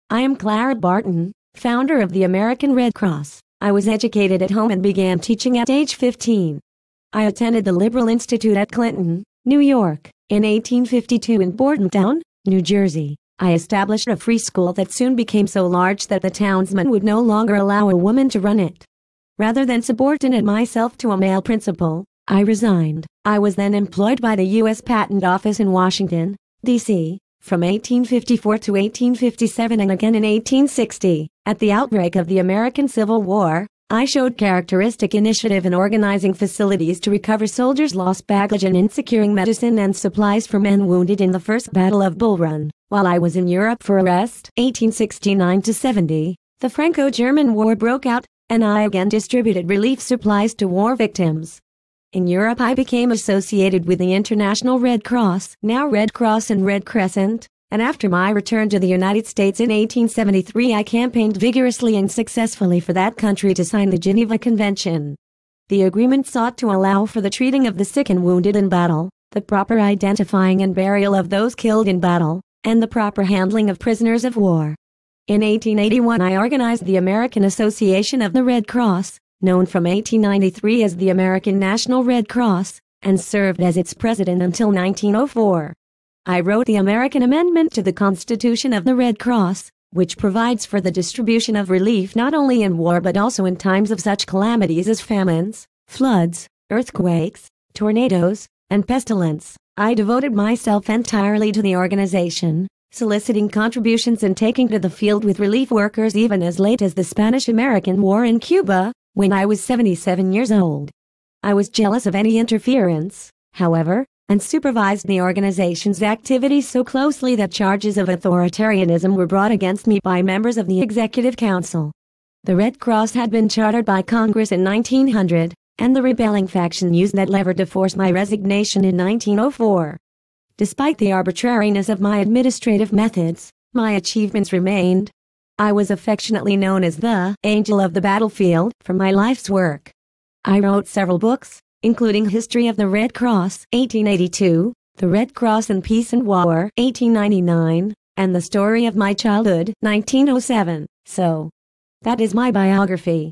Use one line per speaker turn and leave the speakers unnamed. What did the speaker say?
I am Clara Barton, founder of the American Red Cross. I was educated at home and began teaching at age 15. I attended the Liberal Institute at Clinton, New York. In 1852 in Bordentown, New Jersey, I established a free school that soon became so large that the townsmen would no longer allow a woman to run it. Rather than subordinate myself to a male principal, I resigned. I was then employed by the U.S. Patent Office in Washington, D.C., from 1854 to 1857 and again in 1860. At the outbreak of the American Civil War, I showed characteristic initiative in organizing facilities to recover soldiers' lost baggage and in securing medicine and supplies for men wounded in the First Battle of Bull Run. While I was in Europe for a rest, 1869 to 70, the Franco-German War broke out, and I again distributed relief supplies to war victims. In Europe I became associated with the International Red Cross, now Red Cross and Red Crescent, and after my return to the United States in 1873 I campaigned vigorously and successfully for that country to sign the Geneva Convention. The agreement sought to allow for the treating of the sick and wounded in battle, the proper identifying and burial of those killed in battle, and the proper handling of prisoners of war. In 1881 I organized the American Association of the Red Cross, known from 1893 as the American National Red Cross, and served as its president until 1904. I wrote the American Amendment to the Constitution of the Red Cross, which provides for the distribution of relief not only in war but also in times of such calamities as famines, floods, earthquakes, tornadoes, and pestilence. I devoted myself entirely to the organization, soliciting contributions and taking to the field with relief workers even as late as the Spanish-American War in Cuba, when I was 77 years old. I was jealous of any interference, however, and supervised the organization's activities so closely that charges of authoritarianism were brought against me by members of the Executive Council. The Red Cross had been chartered by Congress in 1900, and the rebelling faction used that lever to force my resignation in 1904. Despite the arbitrariness of my administrative methods, my achievements remained. I was affectionately known as the Angel of the Battlefield for my life's work. I wrote several books, including History of the Red Cross, 1882, The Red Cross in Peace and War, 1899, and The Story of My Childhood, 1907. So, that is my biography.